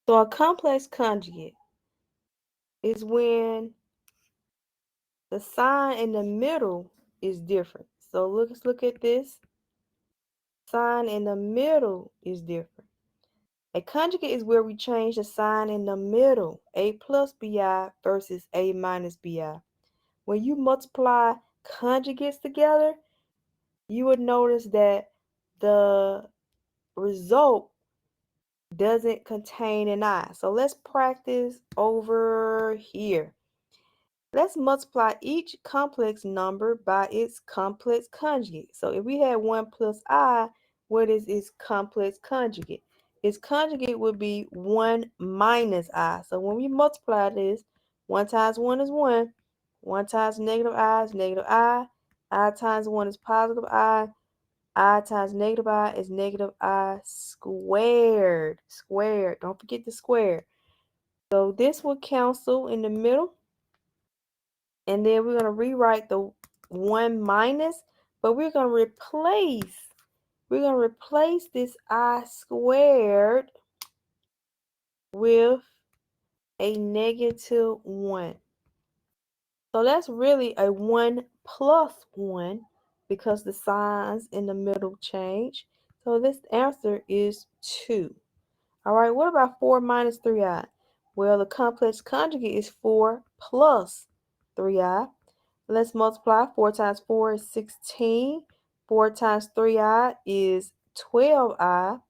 So a complex conjugate is when the sign in the middle is different. So let's look at this. Sign in the middle is different. A conjugate is where we change the sign in the middle, a plus bi versus a minus bi. When you multiply conjugates together, you would notice that the result doesn't contain an I. So let's practice over here. Let's multiply each complex number by its complex conjugate. So if we had 1 plus I, what is its complex conjugate? Its conjugate would be 1 minus I. So when we multiply this, 1 times 1 is 1. 1 times negative I is negative I times 1 is positive I times negative I is negative I squared. Squared. Don't forget the square. So this will cancel in the middle. And then we're going to rewrite the 1 minus, but we're going to replace this I squared with a negative 1. So that's really a 1 plus 1 because the signs in the middle change. So this answer is 2. All right, what about 4 minus 3i? Well, the complex conjugate is 4 plus 3i. Let's multiply. 4 times 4 is 16. 4 times 3i is 12i.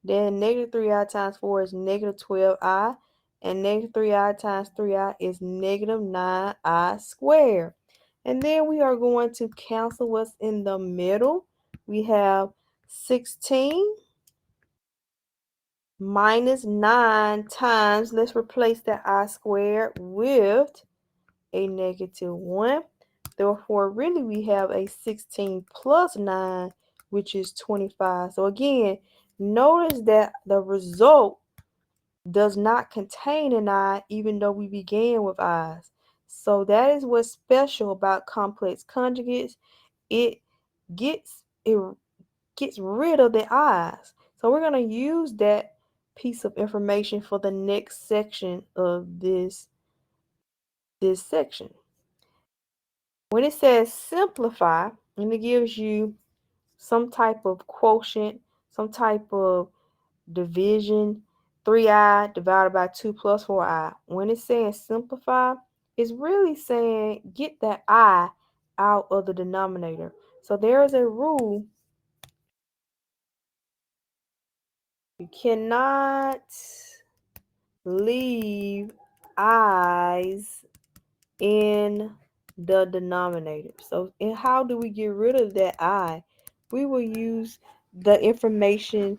Then negative 3i times 4 is negative 12i. And negative 3i times 3i is negative 9i squared. And then we are going to cancel what's in the middle. We have 16 minus 9 times, let's replace that I squared with a negative 1. Therefore, really we have a 16 plus 9, which is 25. So again, notice that the result does not contain an I, even though we began with I's. So that is what's special about complex conjugates. It it gets rid of the I's. So we're going to use that piece of information for the next section of this section. When it says simplify, and it gives you some type of quotient, some type of division, 3i divided by 2 plus 4i. When it's saying simplify, it's really saying get that I out of the denominator. So there is a rule. You cannot leave i's in the denominator. So, and how do we get rid of that I? We will use the information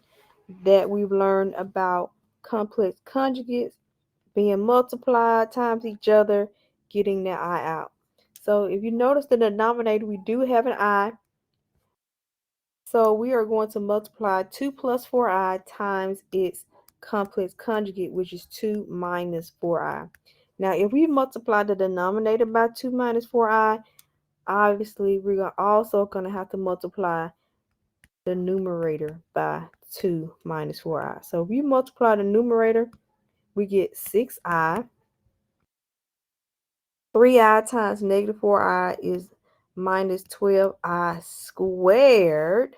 that we've learned about complex conjugates being multiplied times each other, getting that I out. So if you notice the denominator, we do have an I. So we are going to multiply 2 plus 4i times its complex conjugate, which is 2 minus 4i. Now, if we multiply the denominator by 2 minus 4i, obviously we're also going to have to multiply the numerator by 2 minus 4i. So if you multiply the numerator, we get 6i. 3i times negative 4i is minus 12i squared.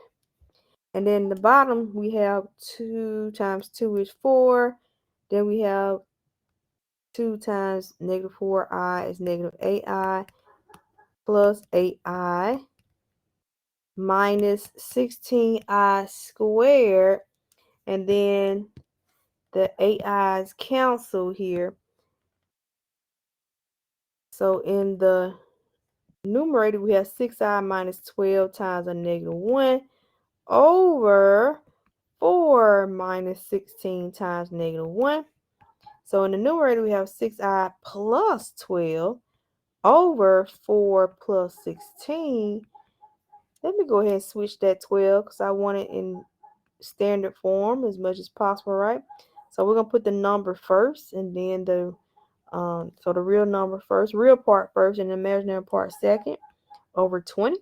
And then the bottom, we have 2 times 2 is 4. Then we have 2 times negative 4i is negative 8i plus 8i minus 16i squared. And then the 8i's cancel here. So in the numerator, we have 6i minus 12 times a negative 1 over 4 minus 16 times negative 1. So in the numerator, we have 6i plus 12 over 4 plus 16. Let me go ahead and switch that 12 because I want it in standard form as much as possible, right? So we're going to put the number first and then the real number first, real part first, and the imaginary part second over 20.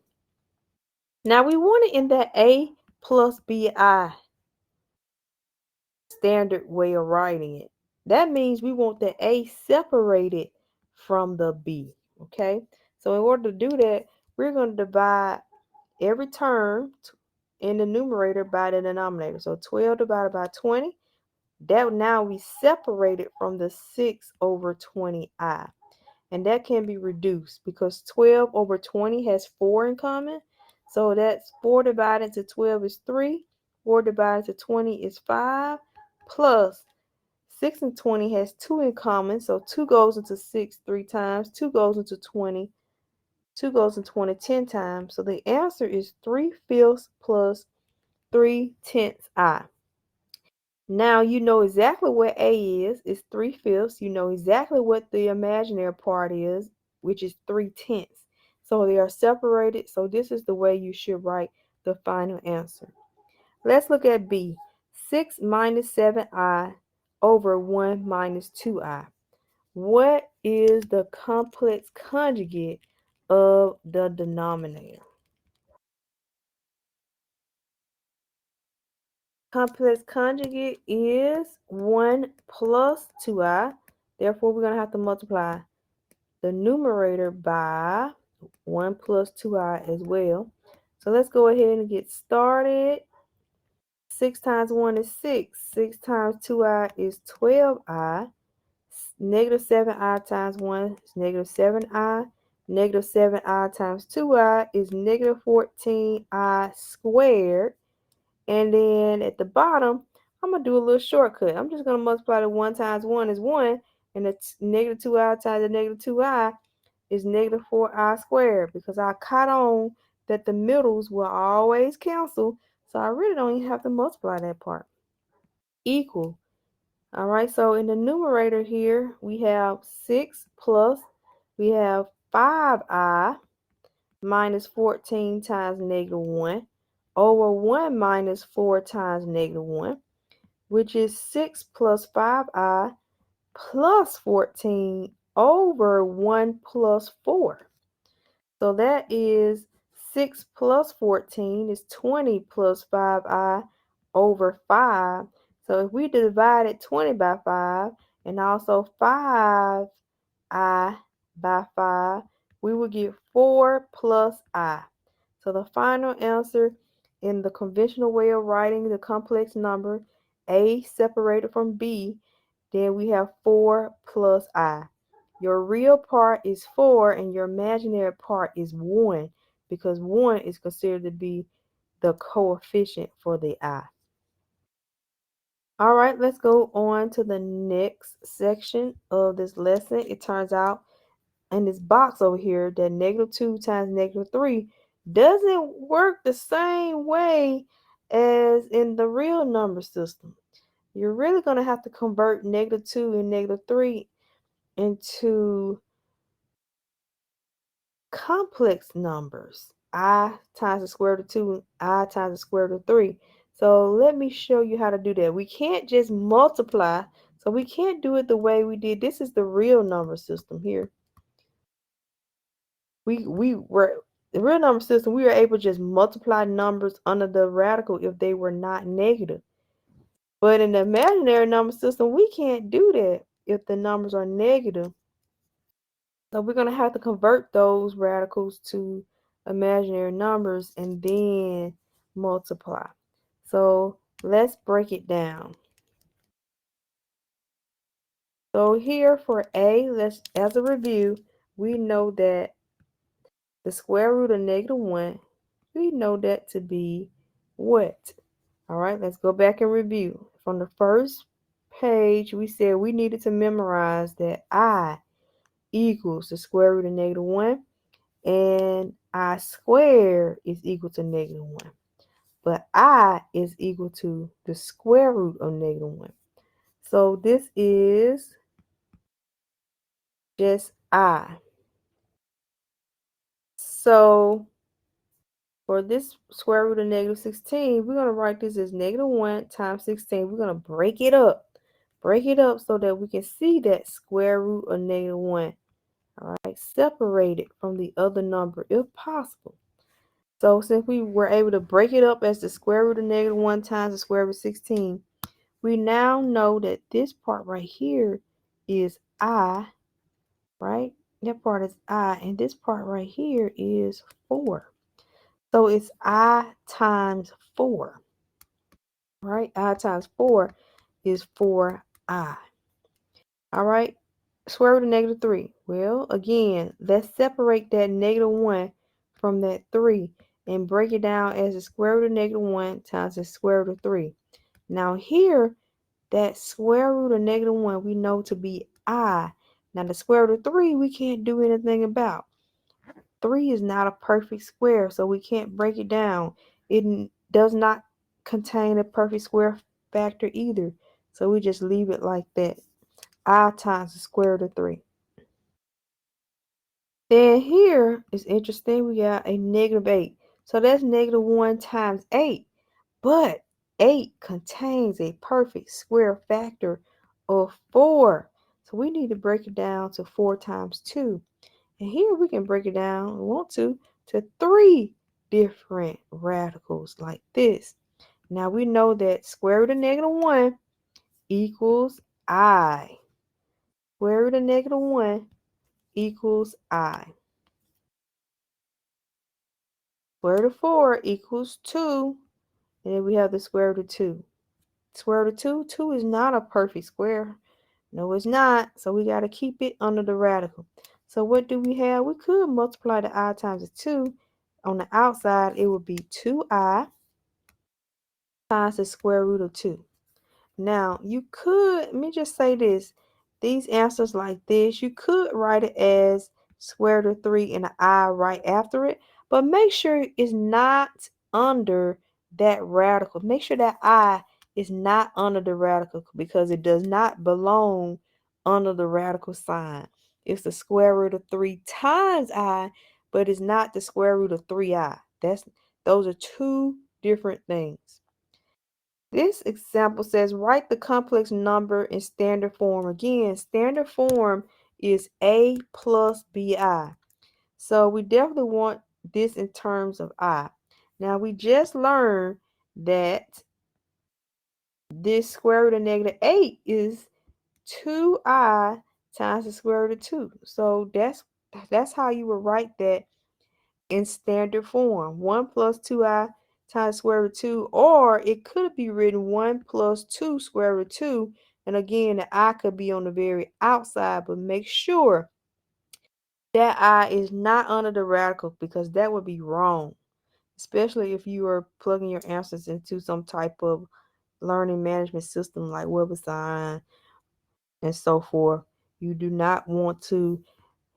Now we want it in that A plus BI standard way of writing it. That means we want the A separated from the B, okay? So in order to do that, we're going to divide every term in the numerator by the denominator. So 12 divided by 20, that now we separate it from the 6 over 20i. And that can be reduced because 12 over 20 has 4 in common. So that's 4 divided into 12 is 3. 4 divided into 20 is 5. Plus 6 and 20 has 2 in common. So 2 goes into 6 3 times. 2 goes into 20. 2 goes into 20 10 times. So the answer is 3/5 plus 3/10 I. Now you know exactly what A is. It's 3/5. You know exactly what the imaginary part is, which is 3/10. So they are separated. So this is the way you should write the final answer. Let's look at B. 6 minus 7i over 1 minus 2i. What is the complex conjugate of the denominator? Complex conjugate is 1 plus 2i. Therefore, we're going to have to multiply the numerator by 1 plus 2i as well. So let's go ahead and get started. 6 times 1 is 6. 6 times 2i is 12i. Negative 7i times 1 is negative 7i. Negative 7i times 2i is negative 14i squared. And then at the bottom, I'm going to do a little shortcut. I'm just going to multiply the 1 times 1 is 1. And the negative 2i times the negative 2i is negative 4i squared. Because I caught on that the middles will always cancel. So I really don't even have to multiply that part. Equal. All right, so in the numerator here, we have 6 plus, we have 5i minus 14 times negative 1 over 1 minus 4 times negative 1, which is 6 plus 5i plus 14 over 1 plus 4. So that is 6 plus 14 is 20 plus 5i over 5. So if we divided 20 by 5 and also 5i by 5, we would get 4 plus I. So the final answer in the conventional way of writing the complex number, A separated from B, then we have 4 plus I. Your real part is 4 and your imaginary part is 1 because 1 is considered to be the coefficient for the I. All right, let's go on to the next section of this lesson. It turns out in this box over here that negative 2 times negative 3 doesn't work the same way as in the real number system. You're really going to have to convert negative 2 and negative 3 into complex numbers. I times the square root of 2, I times the square root of 3. So let me show you how to do that. We can't just multiply. So we can't do it the way we did. This is the real number system here. We were the real number system, we were able to just multiply numbers under the radical if they were not negative. But in the imaginary number system, we can't do that if the numbers are negative. So we're going to have to convert those radicals to imaginary numbers and then multiply. So let's break it down. So here for A, as a review, we know that the square root of negative 1, we know that to be what? All right, let's go back and review. From the first page, we said we needed to memorize that I equals the square root of negative 1 and I squared is equal to negative 1. But I is equal to the square root of negative 1. So this is just I. So for this square root of negative 16, we're going to write this as negative 1 times 16. We're going to break it up. Break it up so that we can see that square root of negative 1. All right, separate it from the other number if possible. So since we were able to break it up as the square root of negative 1 times the square root of 16, we now know that this part right here is I, right? That part is I, and this part right here is 4. So it's I times 4, right? I times 4 is 4I. All right, square root of negative 3. Well, again, let's separate that negative 1 from that 3 and break it down as the square root of negative 1 times the square root of 3. Now here, that square root of negative 1 we know to be I. Now the square root of 3 we can't do anything about. 3 is not a perfect square, so we can't break it down. It does not contain a perfect square factor either, so we just leave it like that. I times the square root of 3. Then here is interesting. We got a negative 8. So that's negative 1 times 8. But 8 contains a perfect square factor of 4. So we need to break it down to 4 times 2. And here we can break it down, we want to 3 different radicals like this. Now we know that square root of negative 1 equals I. Square root of negative 1 equals I. Square root of 4 equals 2. And then we have the square root of 2. Square root of 2, 2 is not a perfect square. No, it's not. So we got to keep it under the radical. So what do we have? We could multiply the I times the 2. On the outside, it would be 2I times the square root of 2. Now, you could, let me just say this. These answers like this, you could write it as square root of 3 and an I right after it. But make sure it's not under that radical. Make sure that I is not under the radical because it does not belong under the radical sign. It's the square root of 3 times I, but it's not the square root of 3I. Those are two different things. This example says write the complex number in standard form. Again, standard form is A plus BI. So we definitely want this in terms of I. Now we just learned that this square root of negative 8 is 2I times the square root of 2. So that's how you would write that in standard form. 1 plus 2I times square root of 2, or it could be written 1 plus 2 square root of 2. And again, the I could be on the very outside, but make sure that I is not under the radical because that would be wrong, especially if you are plugging your answers into some type of learning management system like WebAssign and so forth. You do not want to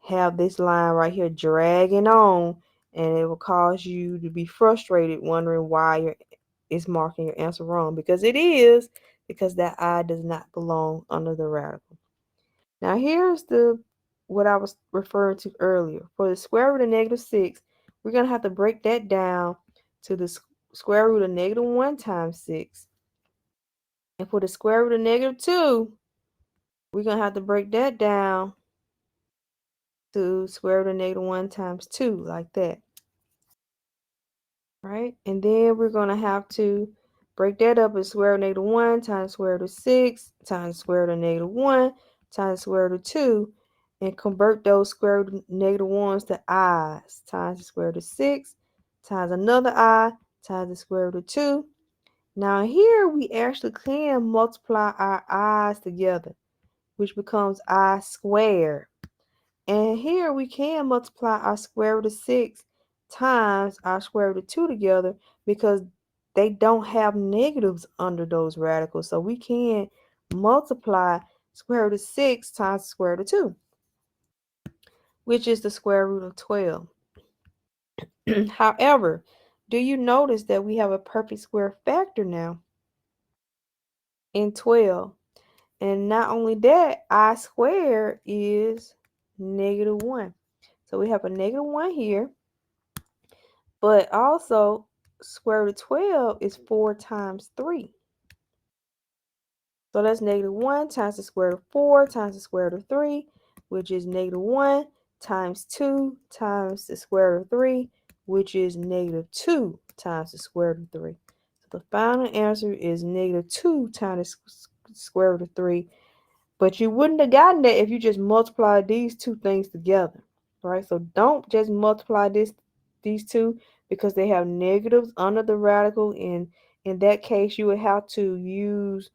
have this line right here dragging on, and it will cause you to be frustrated wondering why it's marking your answer wrong, because it is, because that I does not belong under the radical. Now here's what I was referring to earlier. For the square root of negative 6, we're going to have to break that down to the square root of negative 1 times 6. And for the square root of negative 2, we're going to have to break that down to square root of negative 1 times 2, like that. Right? And then we're going to have to break that up as square root of negative 1 times square root of 6 times square root of negative 1 times square root of 2, and convert those square root of negative 1s to i's times the square root of 6 times another I times the square root of 2. Now here we actually can multiply our i's together, which becomes I squared. And here we can multiply our square root of 6 times our square root of 2 together because they don't have negatives under those radicals. So we can multiply square root of 6 times the square root of 2, which is the square root of 12. However, do you notice that we have a perfect square factor now in 12? And not only that, I squared is negative 1. So we have a negative 1 here. But also, square root of 12 is 4 times 3. So that's negative 1 times the square root of 4 times the square root of 3, which is negative 1 times 2 times the square root of 3, which is negative 2 times the square root of 3. So the final answer is -2 times the square root of 3. But you wouldn't have gotten that if you just multiplied these two things together, right? So don't just multiply these two because they have negatives under the radical. In that case, you would have to use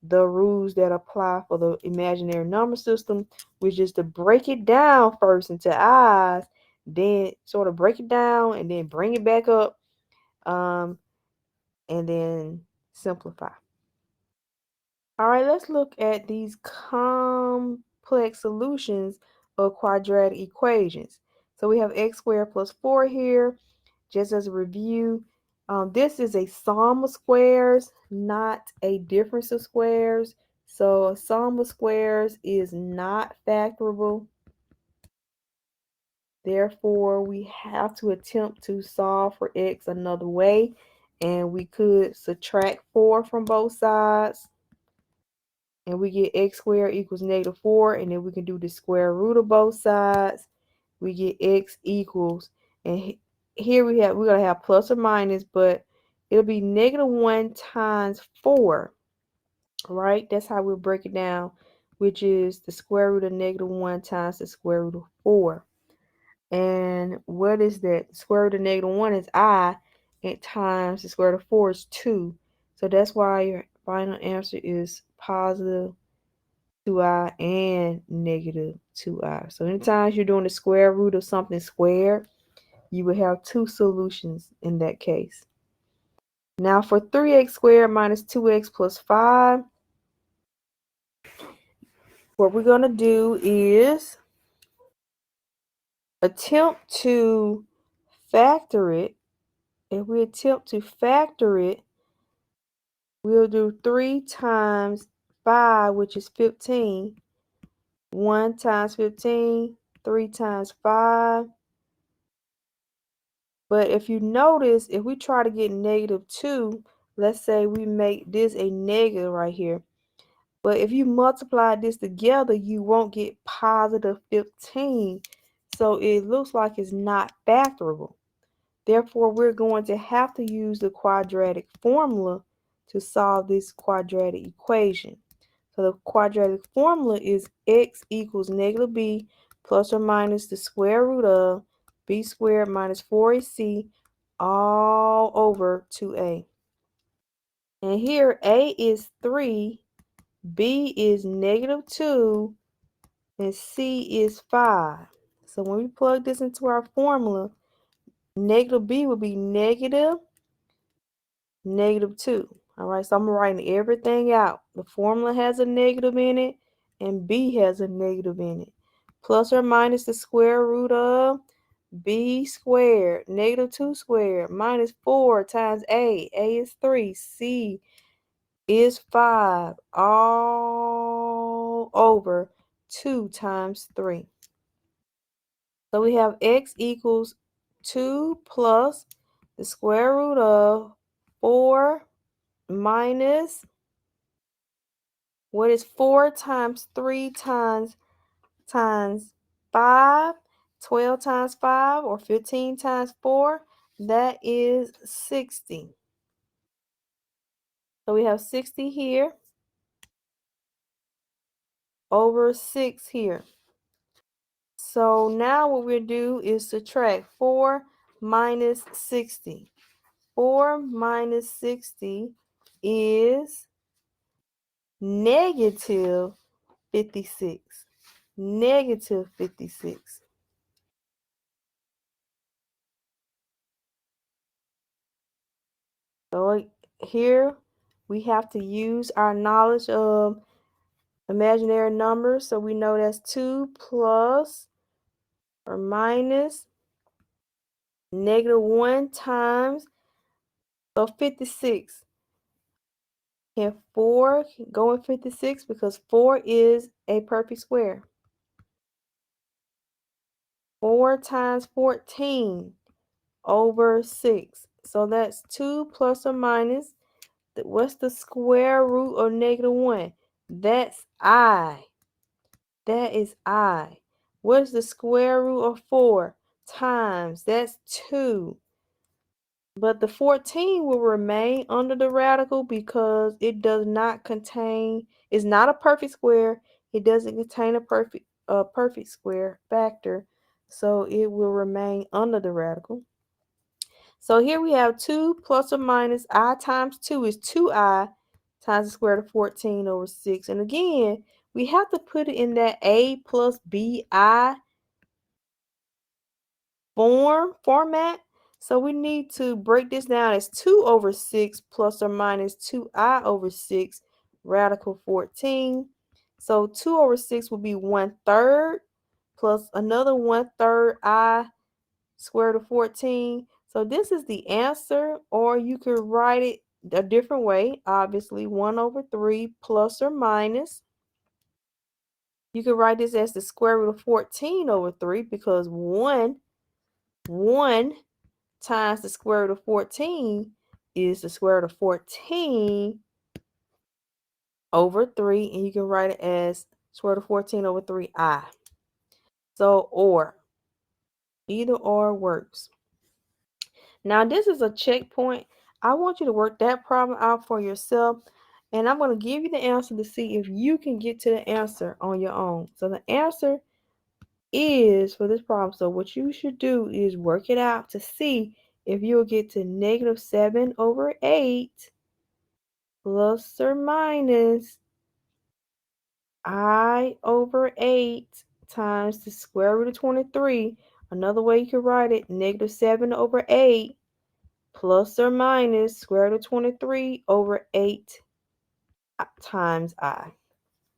the rules that apply for the imaginary number system, which is to break it down first into i's, then sort of break it down and then bring it back up, and then simplify. All right, let's look at these complex solutions of quadratic equations. So we have x squared plus 4 here. Just as a review, this is a sum of squares, not a difference of squares. So a sum of squares is not factorable. Therefore, we have to attempt to solve for x another way. And we could subtract 4 from both sides. And we get x squared equals -4, and then we can do the square root of both sides. We get x equals, and here we're going to have plus or minus, but it'll be -1 times 4, right? That's how we'll break it down, which is the square root of -1 times the square root of 4. And what is that? Square root of -1 is I, and times the square root of 4 is 2. So that's why your final answer is positive 2i and -2i. So anytime you're doing the square root of something squared, you would have two solutions in that case. Now for 3x squared minus 2x plus 5, what we're going to do is attempt to factor it. If we attempt to factor it, we'll do 3 times 5, which is 15. 1 times 15, 3 times 5. But if you notice, if we try to get -2, let's say we make this a negative right here. But if you multiply this together, you won't get positive 15. So it looks like it's not factorable. Therefore, we're going to have to use the quadratic formula to solve this quadratic equation. So the quadratic formula is x equals -b plus or minus the square root of b squared minus 4ac all over 2a. And here a is 3, b is -2, and c is 5. So when we plug this into our formula, -b will be -2. All right, so I'm writing everything out. The formula has a negative in it, and b has a negative in it. Plus or minus the square root of b squared, -2 squared, minus 4 times a. A is 3, c is 5, all over 2 times 3. So we have x equals 2 plus the square root of 4 minus, what is 4 times 3 times 5, 12 times 5, or 15 times 4, that is 60. So we have 60 here over 6 here. So now what we'll do is subtract 4 minus 60. 4 minus 60 is -56. -56. So here we have to use our knowledge of imaginary numbers. So we know that's 2 plus or minus -1 times, so 56. Can 4 go in 56? Because 4 is a perfect square. 4 times 14 over 6. So that's 2 plus or minus, what's the square root of -1? That's I. That is I. What is the square root of 4 times? That's 2. But the 14 will remain under the radical because it does not contain, it's not a perfect square. It doesn't contain a perfect square factor. So it will remain under the radical. So here we have 2 plus or minus I times 2 is 2I times the square root of 14 over 6. And again, we have to put it in that A plus BI format. So we need to break this down as 2 over 6 plus or minus 2I over 6 radical 14. So 2 over 6 will be 1/3 plus another 1/3 I square root of 14. So this is the answer, or you could write it a different way. Obviously, 1 over 3 plus or minus. You could write this as the square root of 14 over 3 because 1 times the square root of 14 is the square root of 14 over 3, and you can write it as square root of 14 over 3I. So, or. Either or works. Now, this is a checkpoint. I want you to work that problem out for yourself, and I'm going to give you the answer to see if you can get to the answer on your own. So the answer is for this problem. So what you should do is work it out to see if you'll get to negative 7 over 8 plus or minus I over 8 times the square root of 23. Another way you could write it, negative 7 over 8 plus or minus square root of 23 over 8 times I.